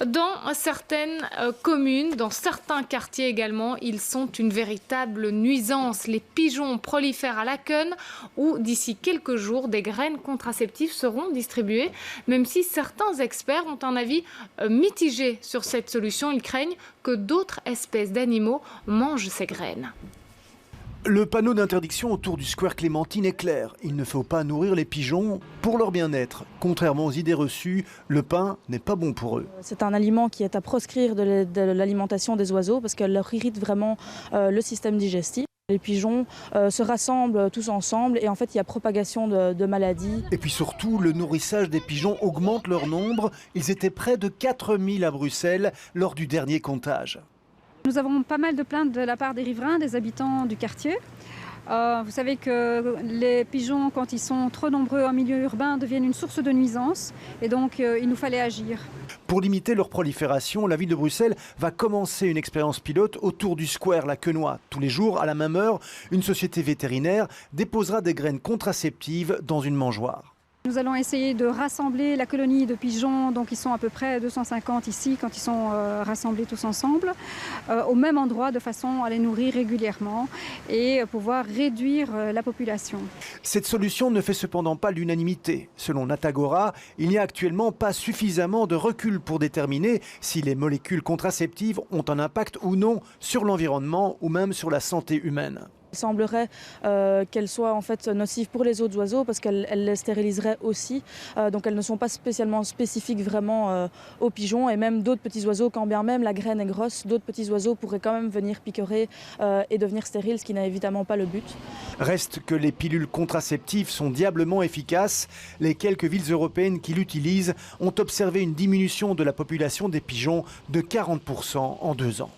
Dans certaines communes, dans certains quartiers également, ils sont une véritable nuisance. Les pigeons prolifèrent à la queue où d'ici quelques jours, des graines contraceptives seront distribuées. Même si certains experts ont un avis mitigé sur cette solution, ils craignent que d'autres espèces d'animaux mangent ces graines. Le panneau d'interdiction autour du square Clémentine est clair. Il ne faut pas nourrir les pigeons pour leur bien-être. Contrairement aux idées reçues, le pain n'est pas bon pour eux. C'est un aliment qui est à proscrire de l'alimentation des oiseaux parce qu'elle leur irrite vraiment le système digestif. Les pigeons se rassemblent tous ensemble et en fait il y a propagation de maladies. Et puis surtout, le nourrissage des pigeons augmente leur nombre. Ils étaient près de 4000 à Bruxelles lors du dernier comptage. Nous avons pas mal de plaintes de la part des riverains, des habitants du quartier. Vous savez que les pigeons, quand ils sont trop nombreux en milieu urbain, deviennent une source de nuisance et donc il nous fallait agir. Pour limiter leur prolifération, la ville de Bruxelles va commencer une expérience pilote autour du square La Quenoy. Tous les jours, à la même heure, une société vétérinaire déposera des graines contraceptives dans une mangeoire. Nous allons essayer de rassembler la colonie de pigeons, donc ils sont à peu près 250 ici quand ils sont rassemblés tous ensemble, au même endroit de façon à les nourrir régulièrement et pouvoir réduire la population. Cette solution ne fait cependant pas l'unanimité. Selon Natagora, il n'y a actuellement pas suffisamment de recul pour déterminer si les molécules contraceptives ont un impact ou non sur l'environnement ou même sur la santé humaine. Il semblerait qu'elles soient en fait nocives pour les autres oiseaux parce qu'elles les stériliseraient aussi. Donc elles ne sont pas spécialement spécifiques vraiment aux pigeons et même d'autres petits oiseaux, quand bien même la graine est grosse, d'autres petits oiseaux pourraient quand même venir picorer et devenir stériles, ce qui n'est évidemment pas le but. Reste que les pilules contraceptives sont diablement efficaces. Les quelques villes européennes qui l'utilisent ont observé une diminution de la population des pigeons de 40% en 2 ans.